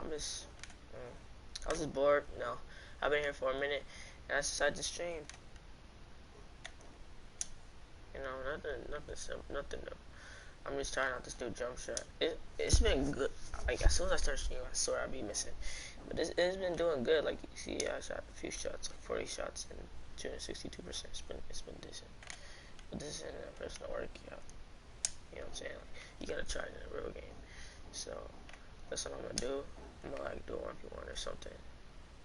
miss. I was just bored. No, I've been here for a minute, and I decided to stream. You know, nothing new. I'm just trying out this new jump shot. It's been good. Like as soon as I start streaming, I swear I'll be missing. But it's been doing good. Like you see, I shot a few shots, like 40 shots, and 262%. It's been decent. But this isn't a personal workout. You know what I'm saying? Like, you gotta try it in a real game. So that's what I'm gonna do. I'm gonna like do a 1v1 or something.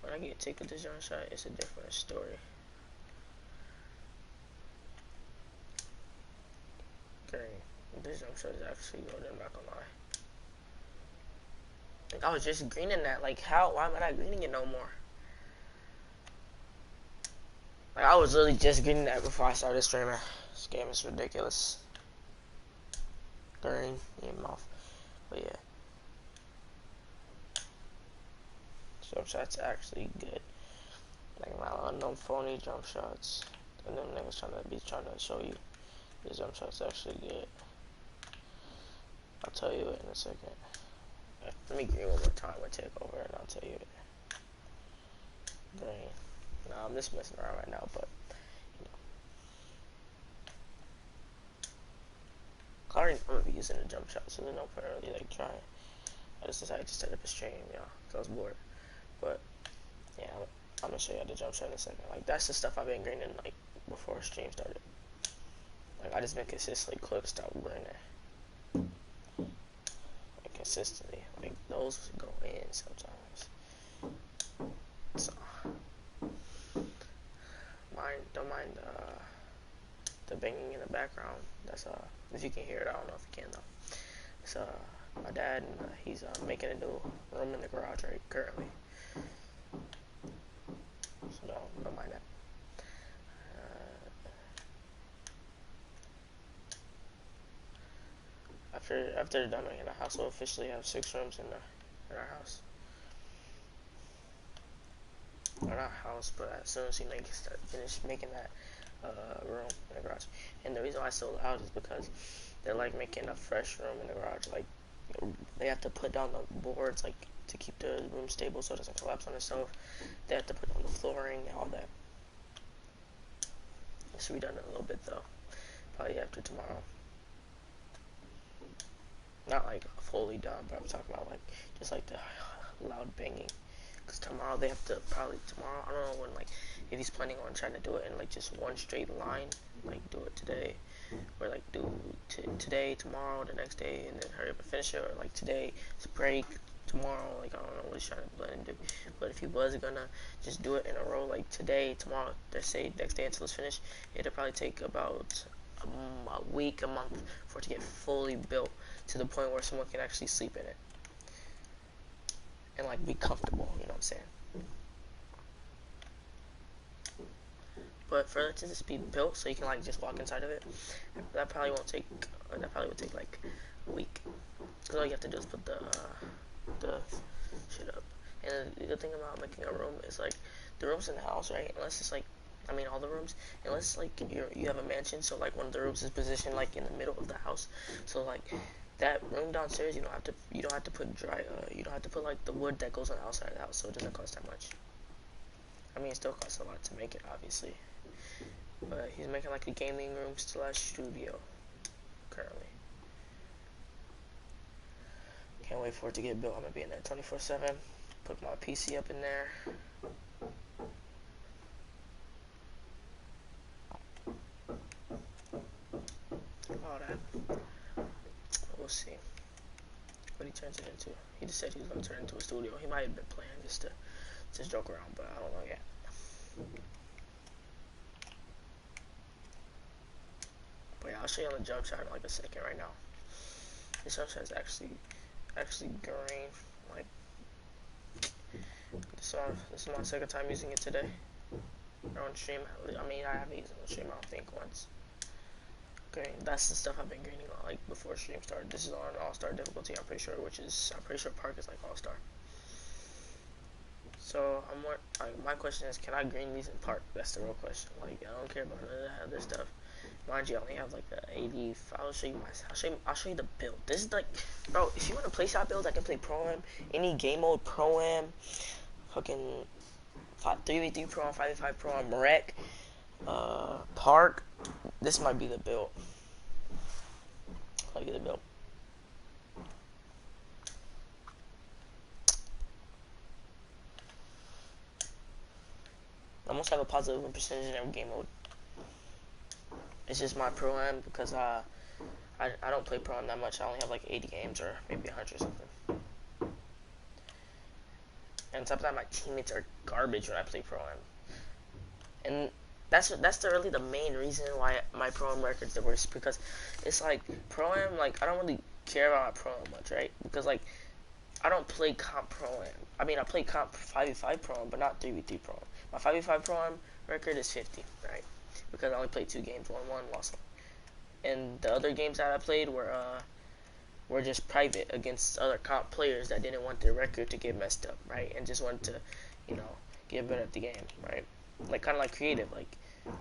When I get tick with this jump shot, it's a different story. Okay, this jump shot is actually good. I'm not gonna lie. Like, I was just greening that. Like how? Why am I not greening it no more? Like I was literally just greening that before I started streaming. This game is ridiculous. Green in your mouth. But yeah. Jump shots actually good. Like not no phony jump shots. And them niggas trying to show you the jump shots actually good. I'll tell you it in a second. Let me green one more time. I'll take over and I'll tell you it. Green. Nah, I'm just messing around right now, but you know. I'm gonna be using the jump shot, so there's no point really like trying. I just decided to set up a stream, y'all, cause I was bored. But yeah, I'm gonna show you the jump shot in a second. Like that's the stuff I've been greening like before stream started. Like I just been consistently close to greening. Like consistently. Like those go in sometimes. So don't mind the banging in the background. That's if you can hear it, I don't know if you can though. It's my dad, and he's making a new room in the garage right currently. So don't mind that. After they're done making the house, we'll officially have 6 rooms in our house. Or not house, but as soon as he finish making that room in the garage. And the reason why it's so loud is because they're like making a fresh room in the garage. Like they have to put down the boards like to keep the room stable so it doesn't collapse on itself. They have to put down the flooring and all that. This will be done in a little bit though. Probably after tomorrow. Not like fully done, but I'm talking about like just like the loud banging. Cause tomorrow they have to I don't know when, like if he's planning on trying to do it in like just one straight line, like do it today, or like do today, tomorrow, the next day, and then hurry up and finish it, or like today, it's break, tomorrow, like I don't know what he's trying to blend and do. But if he was gonna just do it in a row, like today, tomorrow, let's say next day until it's finished, it'll probably take about a week, a month for it to get fully built to the point where someone can actually sleep in it. And like be comfortable, you know what I'm saying? But for it to just be built so you can like just walk inside of it, that probably would take like a week. Cause all you have to do is put the shit up. And the good thing about making a room is like the rooms in the house, right? Unless it's like all the rooms, unless like you have a mansion, so like one of the rooms is positioned like in the middle of the house, so like that room downstairs, you don't have to put you don't have to put like the wood that goes on the outside of the house, so it doesn't cost that much. I mean, it still costs a lot to make it, obviously, but he's making like a gaming room / studio currently. Can't wait for it to get built. I'm gonna be in there 24/7. Put my PC up in there. All that. We'll see what he turns it into. He just said he was gonna turn it into a studio. He might have been playing just to joke around, but I don't know yet. But yeah, I'll show you on the jump shot in like a second right now. This jump shot is actually green. Like this is my second time using it today. On stream. I mean, I haven't used it on stream, I don't think, once. Okay, that's the stuff I've been greening on like before stream started. This is on all-star difficulty, I'm pretty sure, Park is like all-star. So my question is, can I green these in Park? That's the real question. Like I don't care about none of that other stuff. Mind you, I only have like a 80. I'll show you my. I'll show you the build. This is like, bro. If you want to play shot builds, I can play pro am. Any game mode pro am. Fucking 3v3 pro am, 5v5 pro am, rec, park. This might be the build. Might be the build. I almost have a positive win percentage in every game mode. It's just my pro am because I don't play pro am that much. I only have like 80 games or maybe 100 or something. And on top of that, my teammates are garbage when I play pro am. And that's really the main reason why my pro am record's the worst, because it's like pro am, like I don't really care about my pro am much, right? Because like I don't play comp pro am. I mean, I play comp 5v5 pro am, but not 3v3 pro am. My 5v5 pro am record is 50, right? Because I only played 2 games, won 1, lost 1. And the other games that I played were just private against other comp players that didn't want their record to get messed up, right? And just wanted to, you know, get better at the game, right? Like kind of like creative, like, you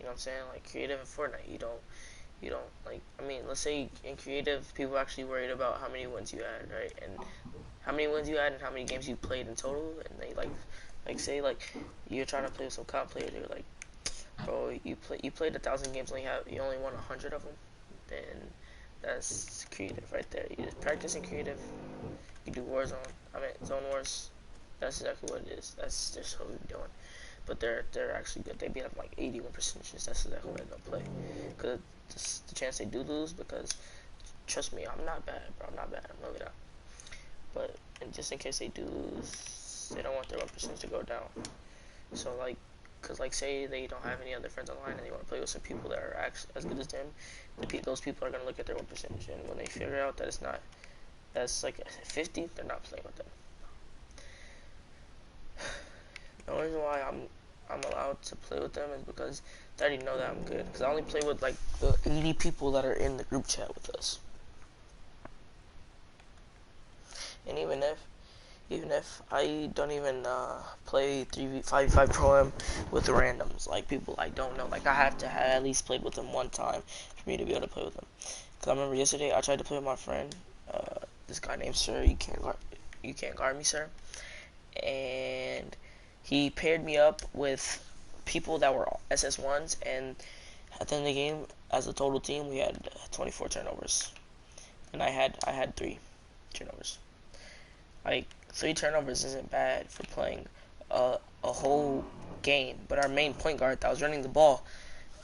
know what I'm saying? Like creative in Fortnite, you don't like. I mean, let's say in creative, people actually worried about how many wins you had, right? And how many wins you had and how many games you played in total, and they like say like you're trying to play with some comp players, they're like, bro, you played 1,000 games, you only won 100 of them, then that's creative right there. You just practicing creative. You do Warzone. I mean Zone Wars. That's exactly what it is. That's just what we're doing. But they're actually good. They beat up like 81%. That's exactly what they're gonna play. Cause the chance they do lose, because trust me, I'm not bad, bro. I'm not bad. I'm really not. But and just in case they do lose, they don't want their 1% to go down. So like, cause like say they don't have any other friends online and they want to play with some people that are actually as good as them, those people are gonna look at their 1%, and when they figure out that it's not, that's like 50, they're not playing with them. The only reason why I'm allowed to play with them is because they already know that I'm good. Because I only play with like the 80 people that are in the group chat with us. And even if I don't even play 3v5 pro am with randoms, like people I don't know, like I have to have at least played with them one time for me to be able to play with them. Because I remember yesterday I tried to play with my friend, this guy named Sir. You can't guard me, sir. And he paired me up with people that were SS1s, and at the end of the game, as a total team, we had 24 turnovers, and I had 3 turnovers. Like 3 turnovers isn't bad for playing a whole game, but our main point guard that was running the ball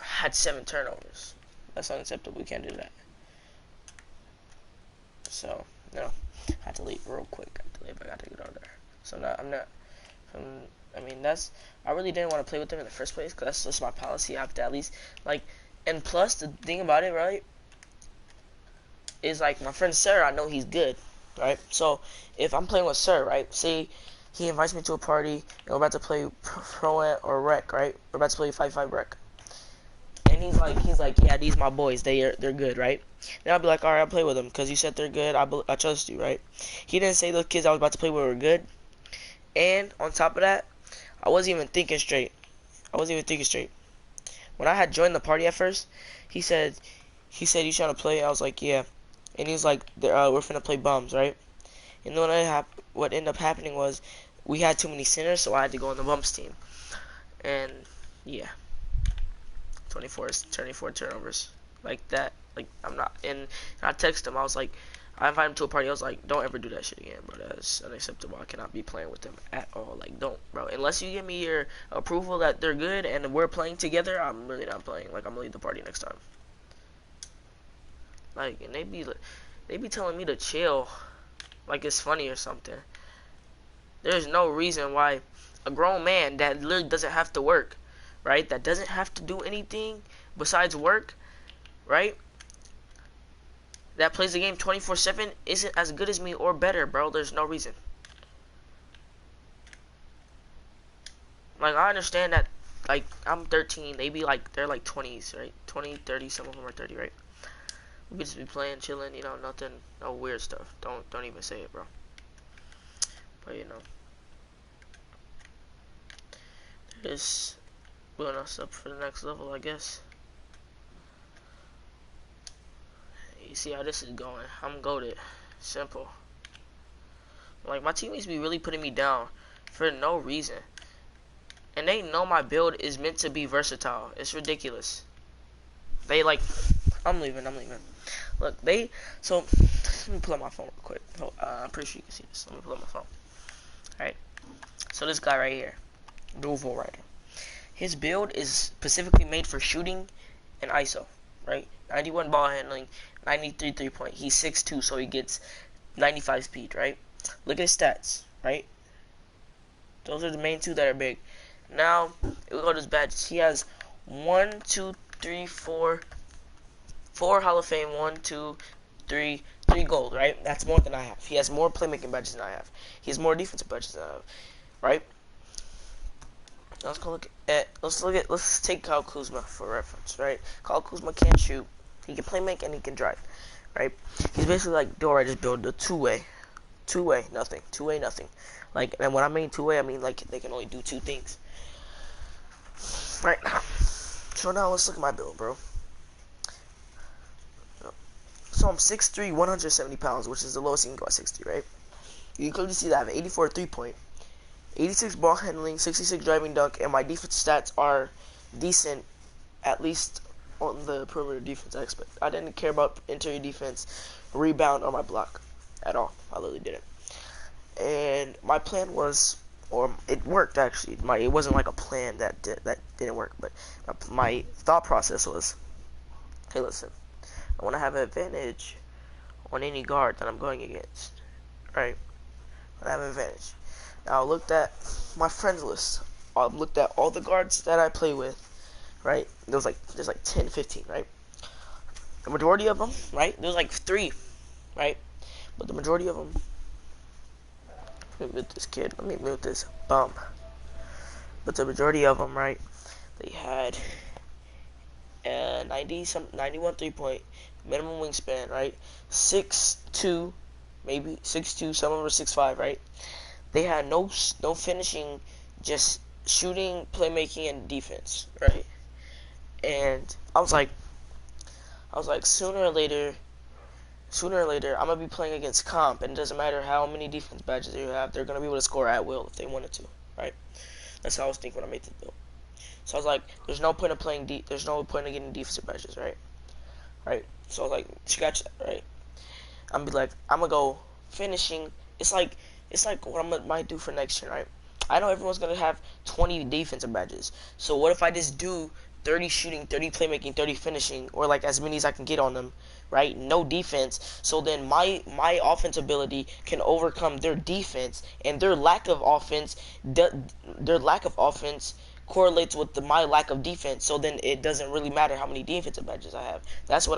had 7 turnovers. That's unacceptable. We can't do that. So no, I had to leave real quick. I got to get out there. So I'm not. I mean, I really didn't want to play with them in the first place, because that's just my policy. I have to at least, like, and plus, the thing about it, right, is, like, my friend Sir, I know he's good, right? So, if I'm playing with Sir, right, say he invites me to a party, and we're about to play pro or rec, right? We're about to play 5v5 rec. And he's like, yeah, these my boys, they're good, right? Then I'll be like, alright, I'll play with them, because you said they're good, I trust you, right? He didn't say those kids I was about to play with were good. And on top of that, I wasn't even thinking straight. When I had joined the party at first, he said, you trying to play? I was like, yeah. And he was like, we're finna play bums, right? And then what ended up happening was, we had too many sinners, so I had to go on the bums team. And yeah, 24 turnovers like that. Like I'm not. And I texted him. I was like, I invited him to a party. I was like, don't ever do that shit again, bro. That's unacceptable. I cannot be playing with them at all. Like, don't, bro. Unless you give me your approval that they're good and we're playing together, I'm really not playing. Like, I'm gonna leave the party next time. Like, and they be telling me to chill, like it's funny or something. There's no reason why a grown man that literally doesn't have to work, right? That doesn't have to do anything besides work, right? That plays the game 24/7 isn't as good as me or better, bro. There's no reason. Like, I understand that, like, I'm 13. They're like 20s, right? 20, 30, some of them are 30, right? We could just be playing, chilling, you know, nothing, no weird stuff. Don't even say it, bro. But, you know. There's building us up for the next level, I guess. You see how this is going. I'm goated. Simple. Like, my teammates be really putting me down for no reason. And they know my build is meant to be versatile. It's ridiculous. They like, I'm leaving. Look, so, let me pull up my phone real quick. I'm pretty sure you can see this. Let me pull up my phone. Alright. So this guy right here, Duval Rider. His build is specifically made for shooting and ISO, right? 91 ball handling, 93 3-point. He's 6'2", so he gets 95 speed, right? Look at his stats, right? Those are the main two that are big. Now, we go to his badges. He has 4 Hall of Fame, 3 gold, right? That's more than I have. He has more playmaking badges than I have. He has more defensive badges than I have, right? Let's take Kyle Kuzma for reference, right? Kyle Kuzma can't shoot. He can play make and he can drive, right? He's basically like Dora just build a two-way, nothing. Like, and when I mean two-way, I mean like they can only do two things, right? So now let's look at my build, bro. So I'm 6'3", 170 pounds, which is the lowest you can go at 6'3", right? You can clearly see that I have 84 3-point, 86 ball handling, 66 driving dunk, and my defense stats are decent, at least on the perimeter defense aspect. I didn't care about interior defense, rebound, or my block at all. I literally didn't. And my plan was, or it worked actually. It wasn't like a plan that didn't work, but my thought process was, hey, listen, I want to have an advantage on any guard that I'm going against, right? I have an advantage. Now I looked at my friends list. I looked at all the guards that I play with, right? There's like 10, 15, right? The majority of them, right? There's like 3, right? But the majority of them. Let me mute this kid. Let me mute this bum. But the majority of them, right? They had 91 3-point, minimum wingspan, right? 6'2", maybe 6'2", some of them were 6'5", right? They had no finishing, just shooting, playmaking, and defense, right? And I was like, sooner or later, I'm gonna be playing against comp, and it doesn't matter how many defense badges you have, they're gonna be able to score at will if they wanted to, right? That's how I was thinking when I made the build. So I was like, there's no point of there's no point of getting defensive badges, right? Right. So I was like, scratch that, right? I'm gonna go finishing. It's like what I might do for next year, right? I know everyone's gonna have 20 defensive badges. So what if I just do 30 shooting, 30 playmaking, 30 finishing, or like as many as I can get on them, right? No defense. So then my offense ability can overcome their defense, and their lack of offense correlates with my lack of defense. So then it doesn't really matter how many defensive badges I have. That's the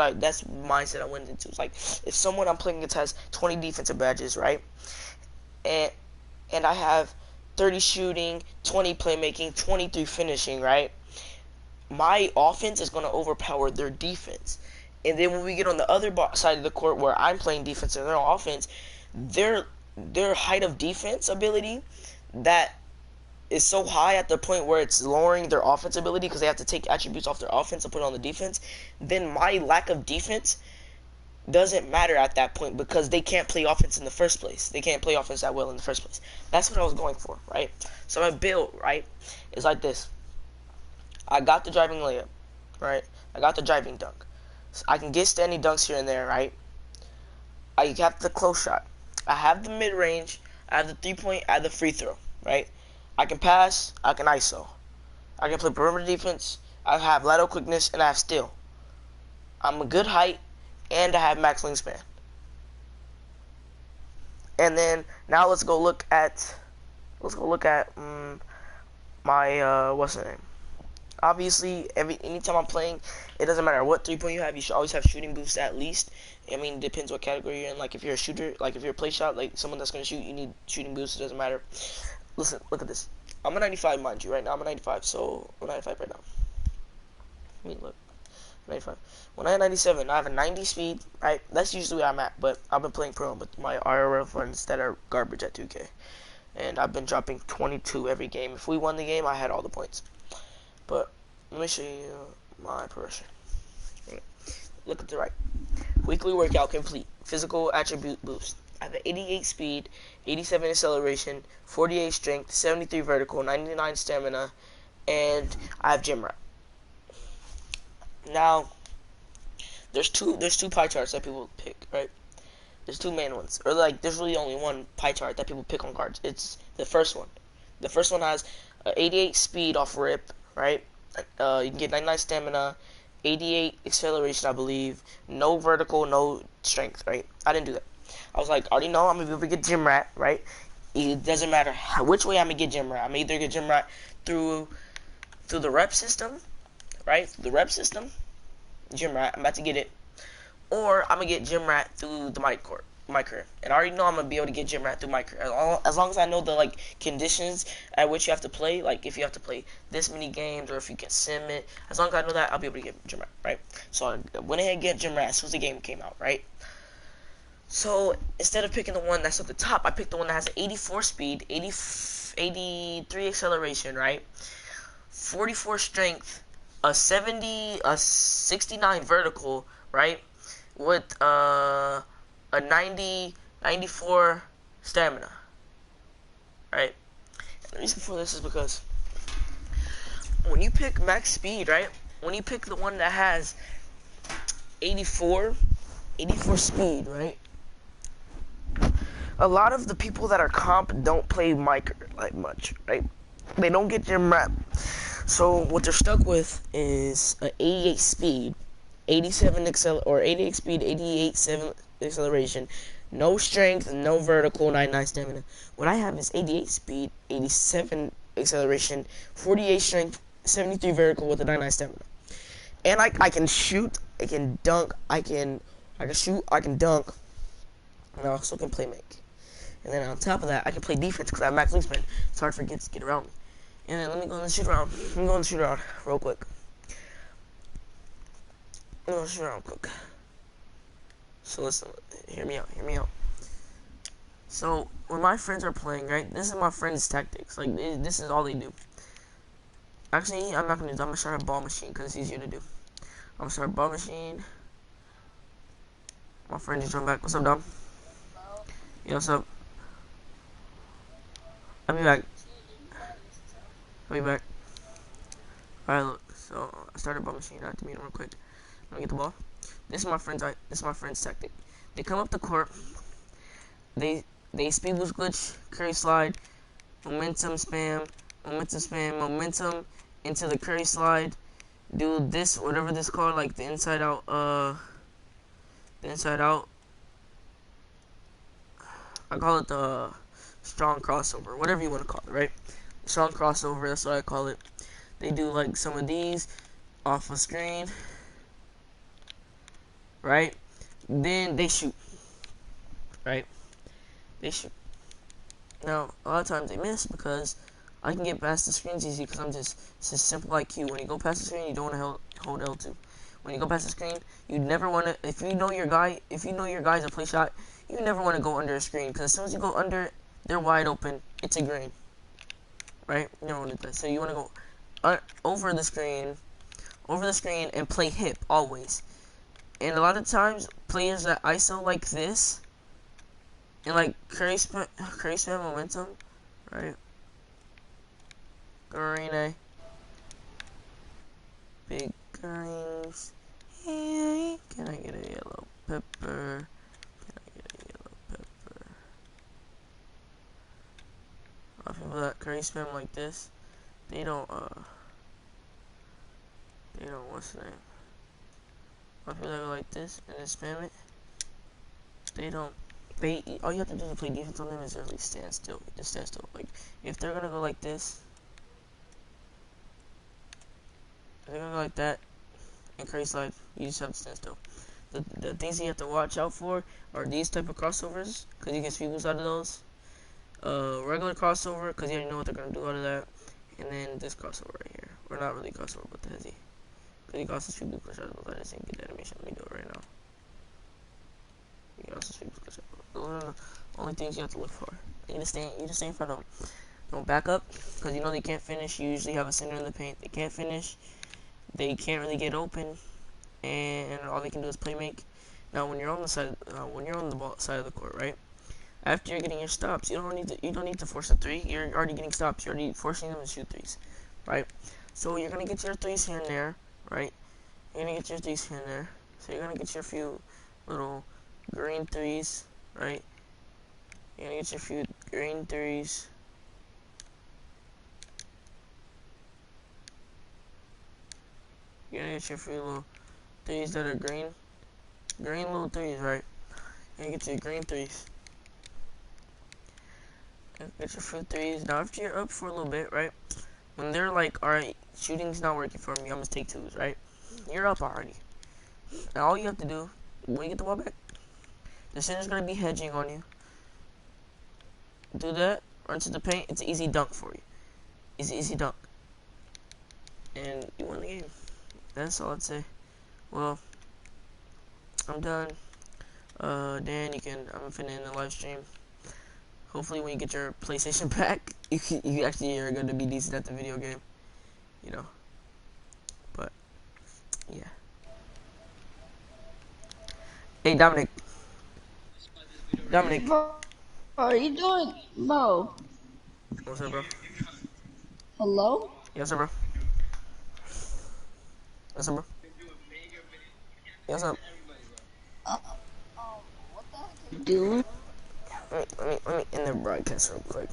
mindset I went into. It's like, if someone I'm playing against has 20 defensive badges, right? And I have 30 shooting, 20 playmaking, 23 finishing, right? My offense is going to overpower their defense. And then when we get on the other side of the court where I'm playing defense and they're on offense, their height of defense ability that is so high at the point where it's lowering their offense ability because they have to take attributes off their offense and put it on the defense, then my lack of defense doesn't matter at that point because they can't play offense in the first place. They can't play offense that well in the first place. That's what I was going for, right? So my build, right, is like this. I got the driving layup, right? I got the driving dunk. So I can get standing dunks here and there, right? I have the close shot. I have the mid-range. I have the 3-point. I have the free throw, right? I can pass. I can ISO. I can play perimeter defense. I have lateral quickness, and I have steal. I'm a good height, and I have max wingspan. And then now let's go look at my what's the name? Obviously, anytime I'm playing, it doesn't matter what 3-point you have. You should always have shooting boost at least. I mean, it depends what category you're in. Like if you're a shooter, like if you're a play shot, like someone that's gonna shoot, you need shooting boost. It doesn't matter. Listen, look at this. I'm a 95, mind you, right now. I'm a 95, so I'm 95 right now. I mean, look, 95. When I had 97, I have a 90 speed, right? That's usually where I'm at, but I've been playing pro with my IRL friends that are garbage at 2K. And I've been dropping 22 every game. If we won the game, I had all the points. But Let me show you my progression. Look at the right. Weekly workout complete. Physical attribute boost. I have an 88 speed, 87 acceleration, 48 strength, 73 vertical, 99 stamina, and I have gym rat. Now, there's two pie charts that people pick, right? There's two main ones, or like there's really only one pie chart that people pick on cards. It's the first one. The first one has 88 speed off rip, right? You can get 99 stamina, 88 acceleration, I believe. No vertical, no strength, right? I didn't do that. I was like, I already know I'm gonna be able to get gym rat, right? It doesn't matter which way I'm gonna get gym rat. I'm either get gym rat through the rep system, right? The rep system, gym rat. I'm about to get it, or I'm gonna get gym rat through the mycourt. And I already know I'm gonna be able to get gym rat through mycourt as long as I know the like conditions at which you have to play, like if you have to play this many games or if you can sim it. As long as I know that, I'll be able to get gym rat, right? So I went ahead and get gym rat as soon as the game came out, right? So instead of picking the one that's at the top, I picked the one that has 84 speed, 83 acceleration, right? 44 strength, a 69 vertical, right? With a 94 stamina, right? And the reason for this is because when you pick max speed, right? When you pick the one that has 84 speed, right? A lot of the people that are comp don't play mycourt like much, right? They don't get gym rat. So what they're stuck with is an 88 speed, 88 speed, 7 acceleration, no strength, no vertical, 99 stamina. What I have is 88 speed, 87 acceleration, 48 strength, 73 vertical with a 99 stamina. And I can shoot, I can dunk, I can shoot, I can dunk, and I also can play make. And then on top of that, I can play defense because I have max wingspan. It's hard for kids to get around me. And then let me go in the shoot around. Real quick. Let me go shoot around quick. So listen, hear me out. So when my friends are playing, right, this is my friends' tactics. Like this is all they do. Actually, I'm not gonna do that. I'm gonna start a ball machine because it's easier to do. I'm gonna start a ball machine. My friend just joined back. What's up, Dom? Yeah, what's up? I'll be back. Alright, look. So I started a ball machine. I have to meet him real quick. Let me get the ball. This is my friend's tactic. They come up the court. They speed boost glitch, curry slide, momentum spam, momentum into the curry slide. Do this, whatever this called, like the inside out. I call it the strong crossover, whatever you want to call it, right? Strong crossover, that's what I call it. They do like some of these off a screen, right? Then they shoot, right? They shoot. Now, a lot of times they miss because I can get past the screens easy because it's just simple IQ. When you go past the screen, you don't want to hold L2. When you go past the screen, you never want to, if you know your guy's a play shot, you never want to go under a screen because as soon as you go under, they're wide open. It's a green, right? You never want to do that. So you want to go over the screen and play hip always. And a lot of times, players that ISO like this and like curry spam momentum, right? Garine, big greens. Hey, can I get a yellow pepper? A lot of people that curry spam like this, they don't what's the name? A lot of people that go like this and then spam it, all you have to do to play defense on them is really stand still. Just stand still. Like if they're gonna go like this, if they're gonna go like that and curry slide, you just have to stand still. The things you have to watch out for are these type of crossovers, because you get speed boosts out of those. Regular crossover, because you already know what they're gonna do out of that, and then this crossover right here. Or not really crossover, but the hezzy. Because you can also speed boost out of those. I just didn't get the animation. Let me do it right now. You can also speed boost out of those. Those are the only things you have to look for. You just stay in front of them. Don't back up, because you know they can't finish. You usually have a center in the paint. They can't finish. they can't really get open, and all they can do is play make. Now, when you're on the side, when you're on the ball side of the court, right? After you're getting your stops, you don't need to force a three. You're already getting stops. You're already forcing them to shoot threes, right? So you're gonna get your threes here and there, right? You're gonna get your threes here and there. So you're gonna get your few little green threes, right? You're gonna get your few green threes. You're gonna get your few little threes that are green. Green little threes, right? You're gonna get your green threes. Get your few threes. Now after you're up for a little bit, right? When they're like, alright, shooting's not working for me, I'm gonna take twos, right? You're up already. Now all you have to do, when you get the ball back, the center's gonna be hedging on you. Do that, run to the paint, it's an easy dunk for you. It's an easy dunk. And you win the game. That's all I'd say. Well, I'm done. Dan, I'm finna end the live stream. Hopefully when you get your PlayStation back, you actually are gonna be decent at the video game. You know. But, yeah. Hey, Dominic. Dominic. Bro, are you doing, bro? What's up, bro? Hello? Yes, bro. What's up, bro? What's up? What the heck are you doing? Let me end the broadcast real quick.